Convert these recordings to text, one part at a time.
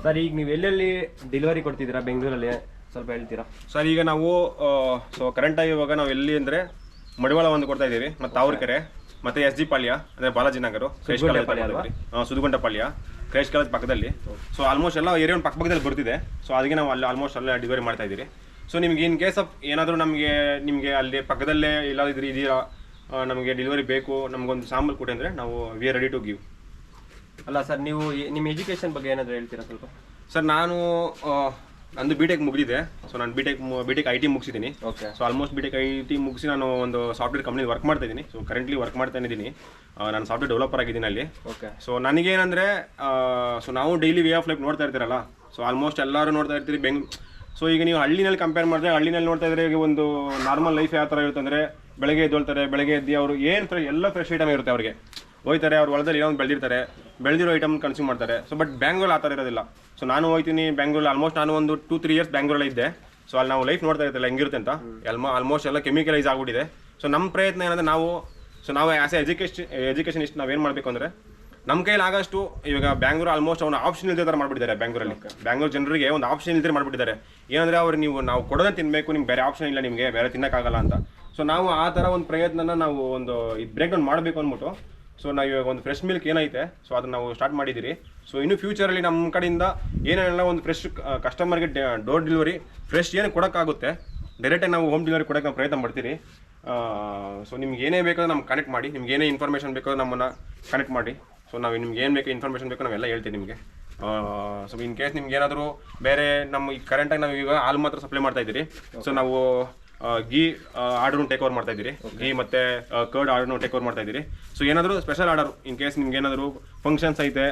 Sir ಈಗ ನೀವು ಎಲ್ಲೆಲ್ಲಿ ಡೆಲಿವರಿ ಕೊಡ್ತಿದ್ದೀರಾ ಬೆಂಗಳೂರಲ್ಲಿ ಸ್ವಲ್ಪ ಹೇಳ್ತೀರಾ? ಸರ್ ಈಗ ನಾವು ಕರೆಂಟಾಗಿ ಇವಾಗ ನಾವು ಎಲ್ಲಿ ಅಂದರೆ ಮಡಿವಾಳ ಒಂದು ಕೊಡ್ತಾ ಇದ್ದೀವಿ, ಮತ್ತು ತಾವರೆಕೆರೆ, ಮತ್ತು ಎಸ್ ಜಿ ಪಾಳ್ಯ ಅಂದರೆ ಬಾಲಾಜಿ ನಗರ, ಸುದುಗುಂಟ ಪಾಳ್ಯ, ಕ್ರೈಸ್ಟ್ ಕಾಲೇಜ್ ಪಕ್ಕದಲ್ಲಿ. ಸೊ ಆಲ್ಮೋಸ್ಟ್ ಎಲ್ಲ ಏರಿಯಾ ಪಕ್ಕದಲ್ಲಿ ಬರ್ತಿದೆ. ಸೊ ಅದಕ್ಕೆ ನಾವು ಅಲ್ಲಿ ಆಲ್ಮೋಸ್ಟ್ ಅಲ್ಲೇ ಡೆಲಿವರಿ ಮಾಡ್ತಾ ಇದ್ದೀವಿ. ಸೊ ನಿಮ್ಗೆ ಇನ್ ಕೇಸ್ ಆಫ್ ಏನಾದರೂ ನಿಮಗೆ ಅಲ್ಲಿ ಪಕ್ಕದಲ್ಲೇ ಇಲ್ಲಾದಿದ್ರೆ ಇದೆಯಾ ನಮಗೆ ಡೆಲಿವರಿ ಬೇಕು, ನಮಗೊಂದು ಸಾಂಬಲ್ ಕೊಡಿ ಅಂದರೆ ನಾವು we are ready to give. ಅಲ್ಲ ಸರ್, ನೀವು ನಿಮ್ಮ ಎಜುಕೇಷನ್ ಬಗ್ಗೆ ಏನಾದರೂ ಹೇಳ್ತೀರಾ ಸ್ವಲ್ಪ? ಸರ್ ನಂದು ಬಿ.ಟೆಕ್ ಮುಗಿದಿದೆ. ಸೊ ನಾನು ಬಿ.ಟೆಕ್ ಐ ಟಿ ಮುಗಿಸಿದ್ದೀನಿ. Okay. So almost BTech IT ಮುಗಿಸಿ ನಾನು ಒಂದು ಸಾಫ್ಟ್ವೇರ್ ಕಂಪ್ನಿ ವರ್ಕ್ ಮಾಡ್ತಾ ಇದ್ದೀನಿ. ಸೊ ಕರೆಂಟ್ಲಿ ವರ್ಕ್ ಮಾಡ್ತಾ ಇದ್ದೀನಿ. ನಾನು ಸಾಫ್ಟ್ವೇರ್ ಡೆವಲಪರ್ ಆಗಿದ್ದೀನಿ ಅಲ್ಲಿ. ಓಕೆ. ಸೊ ನನಗೇನಂದರೆ ಸೊ ನಾವು ಡೈಲಿ ವೇ ಆಫ್ ಲೈಫ್ ನೋಡ್ತಾ ಇರ್ತೀರಲ್ಲ. ಸೊ ಆಲ್ಮೋಸ್ಟ್ ಎಲ್ಲರೂ ನೋಡ್ತಾ ಇರ್ತೀರಿ ಸೊ ಈಗ ನೀವು ಹಳ್ಳಿನಲ್ಲಿ ಕಂಪೇರ್ ಮಾಡಿದ್ರೆ, ಹಳ್ಳಿನಲ್ಲಿ ನೋಡ್ತಾ ಇದ್ರೆ ಈಗ ಒಂದು ನಾರ್ಮಲ್ ಲೈಫ್ ಯಾವ ಥರ ಇರುತ್ತೆ ಅಂದರೆ, ಬೆಳಗ್ಗೆ ಎದ್ದೊಳ್ತಾರೆ, ಬೆಳಗ್ಗೆ ಎದ್ದು ಅವರು ಏನು ಎಲ್ಲ ಫ್ರೆಶ್ ಐಟಮ್ ಇರುತ್ತೆ. ಅವ್ರಿಗೆ ಹೋಗ್ತಾರೆ, ಅವ್ರು ಹೊಲದಲ್ಲಿ ಏನೋ ಒಂದು ಬೆಳೆದಿರ್ತಾರೆ, ಬೆಳೆದಿರೋ ಐಟಮ್ ಕನ್ಸ್ಯೂಮ್ ಮಾಡ್ತಾರೆ. ಸೊ ಬಟ್ ಬ್ಯಾಂಗ್ಳೂರಲ್ಲಿ ಆ ಥರ ಇರೋದಿಲ್ಲ. ಸೊ ನಾನು ಹೋಗ್ತೀನಿ ಬ್ಯಾಂಗ್ಳೂರಲ್ಲಿ, ಆಲ್ಮೋಸ್ಟ್ ನಾನು ಒಂದು 2-3 ಇಯರ್ಸ್ ಬ್ಯಾಂಗ್ಳೂರಲ್ಲಿ ಇದ್ದೆ. ಸೊ ಅಲ್ಲಿ ನಾವು ಲೈಫ್ ನೋಡ್ತಾ ಇರ್ತಿಲ್ಲ ಹೆಂಗಿರುತ್ತೆ ಅಂತ. ಆಲ್ಮೋಸ್ಟ್ ಎಲ್ಲ ಕೆಮಿಕಲೈಸ್ ಆಗಿಬಿಟ್ಟಿದೆ. ಸೊ ನಮ್ಮ ಪ್ರಯತ್ನ ಏನಂದರೆ ನಾವು ಆ್ಯಸ್ ಎಜುಕೇಷನಿಸ್ಟ್ ನಾವೇನು ಮಾಡಬೇಕು ಅಂದರೆ, ನಮ್ಮ ಕೈಲಿ ಆಗಷ್ಟು ಇವಾಗ ಬ್ಯಾಂಗ್ಳೂರು ಆಲ್ಮೋಸ್ಟ್ ಅವ್ನು ಆಪ್ಷನ್ ಇಲ್ಲದೆ ಥರ ಮಾಡಿಬಿಟ್ಟಿದ್ದಾರೆ. ಬ್ಯಾಂಗ್ಳೂರು ಜನರಿಗೆ ಒಂದು ಆಪ್ಷನ್ ಇಲ್ಲದೆ ಮಾಡಿಬಿಟ್ಟಿದ್ದಾರೆ. ಏನಂದರೆ ನಾವು ಕೊಡೋದನ್ನು ತಿನ್ನಬೇಕು, ನಿಮ್ಗೆ ಬೇರೆ ಆಪ್ಷನ್ ಇಲ್ಲ, ನಿಮಗೆ ಬೇರೆ ತಿನ್ನೋಕ್ಕಾಗಲ್ಲ ಅಂತ. ಸೊ ನಾವು ಆ ಥರ ಒಂದು ಪ್ರಯತ್ನನ ನಾವು ಒಂದು ಬ್ರೇಕ್ ಡೌನ್ ಮಾಡಬೇಕು ಅಂದ್ಬಿಟ್ಟು, ಸೊ ನಾವು ಇವಾಗ ಒಂದು ಫ್ರೆಶ್ ಮಿಲ್ಕ್ ಏನೈತೆ, ಸೊ ಅದನ್ನು ನಾವು ಸ್ಟಾರ್ಟ್ ಮಾಡಿದ್ದೀರಿ. ಸೊ ಇನ್ನು ಫ್ಯೂಚರಲ್ಲಿ ನಮ್ಮ ಕಡೆಯಿಂದ ಏನೇನೆಲ್ಲ ಒಂದು ಫ್ರೆಶ್ ಕಸ್ಟಮರ್ಗೆ ಡೋರ್ ಡೆಲಿವರಿ ಫ್ರೆಶ್ ಏನು ಕೊಡೋಕ್ಕಾಗುತ್ತೆ, ಡೈರೆಕ್ಟಾಗಿ ನಾವು ಹೋಮ್ ಡೆಲಿವರಿ ಕೊಡೋಕ್ಕೆ ನಾವು ಪ್ರಯತ್ನ ಮಾಡ್ತೀರಿ. ಸೊ ನಿಮ್ಗೆ ಏನೇ ಬೇಕಾದ್ರೆ ನಮ್ಗೆ ಕನೆಕ್ಟ್ ಮಾಡಿ, ನಿಮ್ಗೆ ಏನೇ ಇನ್ಫಾರ್ಮೇಷನ್ ಬೇಕಾದ್ರೆ ನಮ್ಮನ್ನು ಕನೆಕ್ಟ್ ಮಾಡಿ. ಸೊ ನಾವು ನಿಮ್ಗೆ ಏನು ಬೇಕು ಇನ್ಫಾರ್ಮೇಷನ್ ಬೇಕು ನಾವೆಲ್ಲ ಹೇಳ್ತೀವಿ ನಿಮಗೆ. ಸೊ ಇನ್ ಕೇಸ್ ನಿಮ್ಗೆ ಏನಾದರೂ ಬೇರೆ ನಮ್ಮ ಈ ಕರೆಂಟಾಗಿ ನಾವು ಈಗ ಹಾಲು ಮಾತ್ರ ಸಪ್ಲೈ ಮಾಡ್ತಾ ಇದ್ದೀರಿ. ಸೊ ನಾವು ಗೀ ಆರ್ಡರ್ನು ಟೇಕ್ ಓವರ್ ಮಾಡ್ತಾ ಇದ್ದೀರಿ, ಗೀ ಮತ್ತು ಕರ್ಡ್ ಆರ್ಡರ್ನು ಟೇಕ್ ಓವರ್ ಮಾಡ್ತಾ ಇದ್ದೀರಿ. ಸೊ ಏನಾದರೂ ಸ್ಪೆಷಲ್ ಆರ್ಡರ್ ಇನ್ ಕೇಸ್ ನಿಮ್ಗೆ ಏನಾದರೂ ಫಂಕ್ಷನ್ಸ್ ಐತೆ,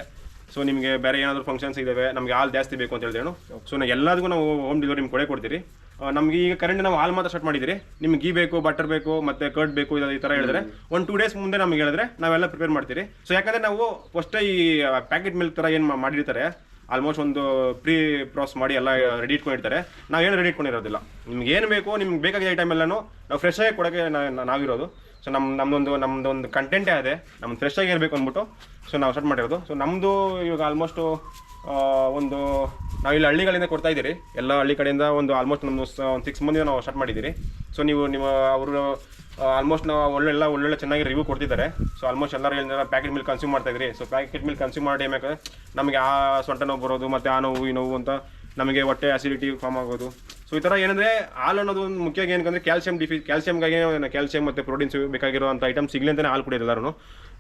ಸೊ ನಿಮಗೆ ಬೇರೆ ಏನಾದರೂ ಫಂಕ್ಷನ್ಸ್ ಇದ್ದಾವೆ, ನಮಗೆ ಹಾಲು ಜಾಸ್ತಿ ಬೇಕು ಅಂತ ಹೇಳಿದೇನು, ಸೊ ನಾವು ಎಲ್ಲದಕ್ಕೂ ನಾವು ಹೋಮ್ ಡೆಲಿವರಿ ನಿಮ್ಗೆ ಕೊಡ್ತೀರಿ. ನಮಗೆ ಈಗ ಕರೆಂಟ್ ನಾವು ಹಾಲು ಮಾತ್ರ ಸ್ಟಾರ್ಟ್ ಮಾಡಿದ್ದೀರಿ. ನಿಮ್ಗೆ ಗೀ ಬೇಕು, ಬಟರ್ ಬೇಕು, ಮತ್ತು ಕರ್ಡ್ ಬೇಕು, ಈ ಥರ ಹೇಳಿದ್ರೆ 1-2 ಡೇಸ್ ಮುಂದೆ ನಮಗೆ ಹೇಳಿದ್ರೆ ನಾವೆಲ್ಲ ಪ್ರಿಪೇರ್ ಮಾಡ್ತೀರಿ. ಸೊ ಯಾಕಂದರೆ ನಾವು ಫಸ್ಟೇ ಈ ಪ್ಯಾಕೆಟ್ ಮಿಲ್ಕ್ ಥರ ಏನು ಮಾಡಿರ್ತಾರೆ, ಆಲ್ಮೋಸ್ಟ್ ಒಂದು ಪ್ರೀ ಪ್ರಾಸೆಸ್ ಮಾಡಿ ಎಲ್ಲ ರೆಡಿ ಇಟ್ಕೊಂಡಿರ್ತಾರೆ. ನಾವೇನು ರೆಡಿ ಇಟ್ಕೊಂಡಿರೋದಿಲ್ಲ. ನಿಮ್ಗೆ ಏನು ಬೇಕು, ನಿಮ್ಗೆ ಬೇಕಾಗಿದ್ದ ಐಟಮ್ ಎಲ್ಲನೂ ನಾವು ಫ್ರೆಶ್ ಆಗಿ ಕೊಡೋಕ್ಕೆ ನಾವಿರೋದು. ಸೊ ನಮ್ಮದೊಂದು ಕಂಟೆಂಟೇ ಅದೇ, ನಮ್ದು ಫ್ರೆಶ್ ಆಗಿ ಇರಬೇಕು ಅಂದ್ಬಿಟ್ಟು ಸೊ ನಾವು ಸ್ಟಾರ್ಟ್ ಮಾಡಿರೋದು. ಸೊ ನಮ್ಮದು ಇವಾಗ ಆಲ್ಮೋಸ್ಟು ಒಂದು ನಾವಿಲ್ಲಿ ಹಳ್ಳಿಗಳಿಂದ ಕೊಡ್ತಾ ಇದ್ದೀರಿ. ಎಲ್ಲ ಹಳ್ಳಿ ಕಡೆಯಿಂದ ಒಂದು ಆಲ್ಮೋಸ್ಟ್ ನಮ್ಮದು 6 ಮಂದಿ ನಾವು ಸ್ಟಾರ್ಟ್ ಮಾಡಿದ್ದೀರಿ. ಸೊ ಅವರು ಆಲ್ಮೋಸ್ಟ್ ನಾವು ಒಳ್ಳೊಳ್ಳೆ ಚೆನ್ನಾಗಿ ರಿವ್ಯೂ ಕೊಡ್ತಿದ್ದಾರೆ. ಸೊ ಆಲ್ಮೋಸ್ಟ್ ಎಲ್ಲರೂ ಹೇಳಿದ್ರೆ ಪ್ಯಾಕೆಟ್ ಮಿಲ್ಕ್ ಕನ್ಸ್ಯೂಮ್ ಮಾಡ್ತಾ ಇದ್ರಿ. ಸೊ ಪ್ಯಾಕೆಟ್ ಮಿಲ್ಕ್ ಕನ್ಸ್ಯೂಮ್ ಮಾಡಿ ಏನಾಗ ನಮಗೆ ಆ ಸೊಂಟ ನೋವು ಬರೋದು, ಮತ್ತು ಆ ನೋವು ಈ ನೋವು ಅಂತ ನಮಗೆ ಹೊಟ್ಟೆ ಅಸಿಡಿಟಿ ಫಾರ್ಮ್ ಆಗೋದು. ಸೊ ಈ ಥರ ಏನಂದರೆ ಹಾಲು ಅನ್ನೋದು ಒಂದು ಮುಖ್ಯವಾಗಿ ಏನಂದರೆ ಕ್ಯಾಲ್ಸಿಯಮ್ಗಾಗಿ ಕ್ಯಾಲ್ಸಿಯಂ ಮತ್ತು ಪ್ರೋಟೀನ್ಸ್ ಬೇಕಾಗಿರೋಂಥ ಐಟಮ್ ಸಿಗಲಿ ಅಂತಲೇ ಹಾಲು ಕುಡಿಯೋದು ಎಲ್ಲರೂ.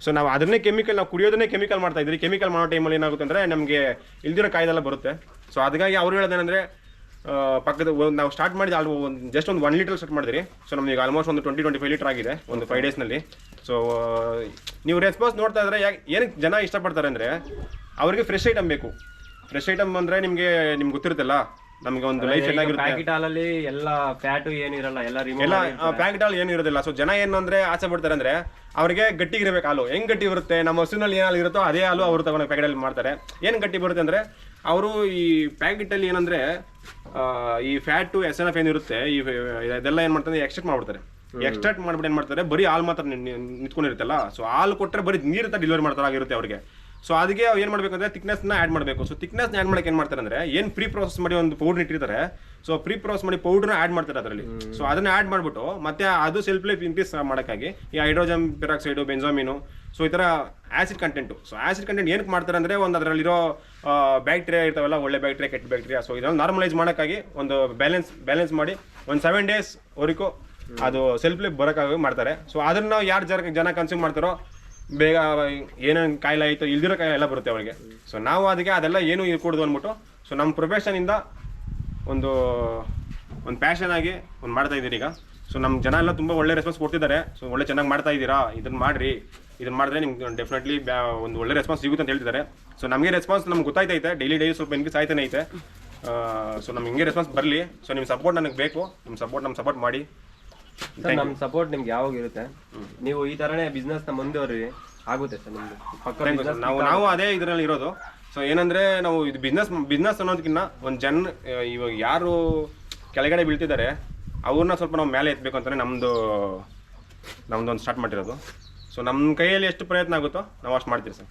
ಸೊ ನಾವು ಅದನ್ನೇ ನಾವು ಕುಡಿಯೋದನ್ನೇ ಕೆಮಿಕಲ್ ಮಾಡ್ತಾ ಇದ್ರಿ. ಕೆಮಿಕಲ್ ಮಾಡೋ ಟೈಮಲ್ಲಿ ಏನಾಗುತ್ತೆ ಅಂದರೆ ನಮಗೆ ಇಲ್ದಿರೋ ಕಾಯ್ದೆಲ್ಲ ಬರುತ್ತೆ. ಸೊ ಅದಕ್ಕಾಗಿ ಅವ್ರು ಹೇಳೋದೇನೆಂದರೆ ಪಕ್ಕದ ನಾವು ಸ್ಟಾರ್ಟ್ ಮಾಡಿದ ಜಸ್ಟ್ ಒಂದು 1 ಲೀಟರ್ ಸ್ಟಾರ್ಟ್ ಮಾಡಿದ್ರಿ. ಸೊ ನಮಗೆ ಆಲ್ಮೋಸ್ಟ್ ಒಂದು 20-25 ಲೀಟರ್ ಆಗಿದೆ ಒಂದು 5 ಡೇಸ್ನಲ್ಲಿ. ಸೊ ನೀವು ರೆಸ್ಪಾನ್ಸ್ ನೋಡ್ತಾ ಇದ್ರೆ ಏನಕ್ಕೆ ಜನ ಇಷ್ಟಪಡ್ತಾರೆ ಅಂದರೆ, ಅವರಿಗೆ ಫ್ರೆಶ್ ಐಟಮ್ ಬೇಕು. ಫ್ರೆಶ್ ಐಟಮ್ ಅಂದರೆ ನಿಮ್ಗೆ ಗೊತ್ತಿರುತ್ತಲ್ಲ, ನಮಗೆ ಒಂದು ಲೈಫ್ ಚೆನ್ನಾಗಿರುತ್ತೆ. ಪ್ಯಾಕೆಟ್ ಹಾಲಲ್ಲಿ ಎಲ್ಲ ಫ್ಯಾಟು ಏನು ಇರಲ್ಲ, ಎಲ್ಲ ಪ್ಯಾಕೆಟ್ ಹಾಲು ಏನು ಇರೋದಿಲ್ಲ. ಸೊ ಜನ ಏನು ಅಂದರೆ ಆಸೆ ಪಡ್ತಾರೆ ಅಂದರೆ ಅವರಿಗೆ ಗಟ್ಟಿಗಿರಬೇಕು ಹಾಲು. ಹೆಂಗೆ ಗಟ್ಟಿ ಬರುತ್ತೆ, ನಮ್ಮ ಹಸುನಲ್ಲಿ ಏನು ಹಾಲು ಇರುತ್ತೋ ಅದೇ ಹಾಲು ಅವರು ತಗೊಂಡು ಪ್ಯಾಕೆಟಲ್ಲಿ ಮಾಡ್ತಾರೆ. ಏನು ಗಟ್ಟಿ ಬರುತ್ತೆ ಅಂದರೆ, ಅವರು ಈ ಪ್ಯಾಕೆಟಲ್ಲಿ ಏನಂದರೆ ಈ ಫ್ಯಾಟು SNF ಏನಿರುತ್ತೆ, ಇದೆಲ್ಲ ಏನು ಮಾಡ್ತಾರೆ, ಎಕ್ಸ್ಟ್ರಾಕ್ಟ್ ಮಾಡ್ಬಿಡ್ತಾರೆ. ಎಕ್ಸ್ಟ್ರಾಕ್ಟ್ ಮಾಡ್ಬಿಟ್ಟು ಏನು ಮಾಡ್ತಾರೆ, ಬರೀ ಹಾಲು ಮಾತ್ರ ನಿಂತ್ಕೊಂಡಿರುತ್ತಲ್ಲ. ಸೊ ಹಾಲು ಕೊಟ್ಟರೆ ಬರೀ ನೀರು ಡೆಲಿವರಿ ಮಾಡ್ತಾರೆ ಆಗಿರುತ್ತೆ ಅವ್ರಿಗೆ. ಸೊ ಅದಕ್ಕೆ ಏನು ಮಾಡಬೇಕು ಅಂದರೆ ಥಿಕ್ನೆಸ್ನ ಆ್ಯಡ್ ಮಾಡಬೇಕು. ಸೊ ಥಿಕ್ನೆಸ್ನ ಆ್ಯಡ್ ಮಾಡೋಕೆ ಏನು ಮಾಡ್ತಾರೆ ಅಂದರೆ, ಏನು ಪ್ರೀ ಪ್ರೋಸೆಸ್ ಮಾಡಿ ಒಂದು ಪೌಡ್ರ್ ಇಟ್ಟಿರ್ತಾರೆ. ಸೊ ಪ್ರೀ ಪ್ರೋಸೆಸ್ ಮಾಡಿ ಪೌಡ್ರನ್ನ ಆ್ಯಡ್ ಮಾಡ್ತಾರೆ ಅದರಲ್ಲಿ. ಸೊ ಅದನ್ನು ಆ್ಯಡ್ ಮಾಡಿಬಿಟ್ಟು ಮತ್ತೆ ಅದು ಸೆಲ್ಫ್ ಲೈಫ್ ಇನ್ಕ್ರೀಸ್ ಮಾಡೋಕ್ಕಾಗಿ ಈ ಹೈಡ್ರೋಜನ್ ಪೆರಾಕ್ಸೈಡು, ಬೆಂಜಾಮಿನು, ಸೊ ಈ ಥರ acid content. So acid content ಏನಕ್ಕೆ ಮಾಡ್ತಾರೆ ಅಂದರೆ, ಒಂದು ಅದರಲ್ಲಿರೋ ಬ್ಯಾಕ್ಟೀರಿಯಾ ಇರ್ತಾವಲ್ಲ, ಒಳ್ಳೆ ಬ್ಯಾಕ್ಟೀರಿಯಾ, ಕೆಟ್ಟ ಬ್ಯಾಕ್ಟೀರಿಯಾ. ಸೊ ಇದನ್ನು ನಾರ್ಮಲೈಸ್ ಮಾಡೋಕ್ಕಾಗಿ ಒಂದು ಬ್ಯಾಲೆನ್ಸ್ ಮಾಡಿ ಒಂದು 7 ಡೇಸ್ವರೆಗೂ ಅದು ಸೆಲ್ಫ್ ಲೈಫ್ ಬರೋಕ್ಕಾಗಿ ಮಾಡ್ತಾರೆ. ಸೊ ಅದನ್ನು ಯಾರು ಜನ ಕನ್ಸ್ಯೂಮ್ ಮಾಡ್ತಾರೋ ಬೇಗ ಏನೇನು ಕಾಯಿಲೆ ಆಯಿತು, ಇಲ್ದಿರೋ ಕಾಯಿಲೆ ಎಲ್ಲ ಬರುತ್ತೆ ಅವರಿಗೆ. ಸೊ ನಾವು ಅದೆಲ್ಲ ಏನು ಕೊಡೋದು ಅಂದ್ಬಿಟ್ಟು, ಸೊ ನಮ್ಮ ಪ್ರೊಫೆಷನಿಂದ ಒಂದು ಪ್ಯಾಷನ್ ಆಗಿ ಮಾಡ್ತಾ ಇದ್ದೀರಿ ಈಗ. ಸೊ ನಮ್ಮ ಜನ ಎಲ್ಲ ತುಂಬ ಒಳ್ಳೆ ರೆಸ್ಪಾನ್ಸ್ ಕೊಡ್ತಿದ್ದಾರೆ. ಸೊ ಒಳ್ಳೆ ಚೆನ್ನಾಗಿ ಮಾಡ್ತಾ ಇದ್ದೀರಾ, ಇದನ್ನು ಮಾಡಿದ್ರೆ ನಿಮ್ಗೆ ಡೆಫಿನೆಟ್ಲಿ ಒಂದು ಒಳ್ಳೆ ರೆಸ್ಪಾನ್ಸ್ ಸಿಗುತ್ತೆ ಅಂತ ಹೇಳ್ತಿದ್ದಾರೆ. ಸೊ ನಮಗೆ ರೆಸ್ಪಾನ್ಸ್ ನಮ್ಗೆ ಗೊತ್ತಾಯ್ತೈತೆ, ಡೈಲಿ ಸ್ವಲ್ಪ ಇನ್ಕ್ರೀಸ್ ಆಯ್ತಾನೆ ಐತೆ. ಸೊ ನಮ್ಗೆ ಹಿಂಗೆ ರೆಸ್ಪಾನ್ಸ್ ಬರಲಿ. ಸೊ ನಿಮ್ಮ ಸಪೋರ್ಟ್ ನನಗೆ ಬೇಕು, ನಮ್ಮ ಸಪೋರ್ಟ್ ಮಾಡಿ. ನಮ್ಮ ಸಪೋರ್ಟ್ ನಿಮ್ಗೆ ಯಾವಾಗ ಇರುತ್ತೆ, ನೀವು ಈ ಥರನೇ ಬಿಸ್ನೆಸ್ನ ಮುಂದುವರಿ ಆಗುತ್ತೆ ಸರ್ ನಿಮ್ಮದು. ನಾವು ಅದೇ ಇದರಲ್ಲಿ ಇರೋದು. ಸೊ ಏನಂದರೆ ನಾವು ಇದು ಬಿಸ್ನೆಸ್ ಅನ್ನೋದಕ್ಕಿಂತ ಒಂದು ಇವಾಗ ಯಾರು ಕೆಳಗಡೆ ಬೀಳ್ತಿದ್ದಾರೆ ಅವ್ರನ್ನ ಸ್ವಲ್ಪ ನಾವು ಮೇಲೆ ಎತ್ತಬೇಕು ಅಂತಲೇ ನಮ್ಮದೊಂದು ಸ್ಟಾರ್ಟ್ ಮಾಡಿರೋದು. ಸೊ ನಮ್ಮ ಕೈಯಲ್ಲಿ ಎಷ್ಟು ಪ್ರಯತ್ನ ಆಗುತ್ತೋ ನಾವು ಅಷ್ಟು ಮಾಡ್ತೀವಿ ಸರ್.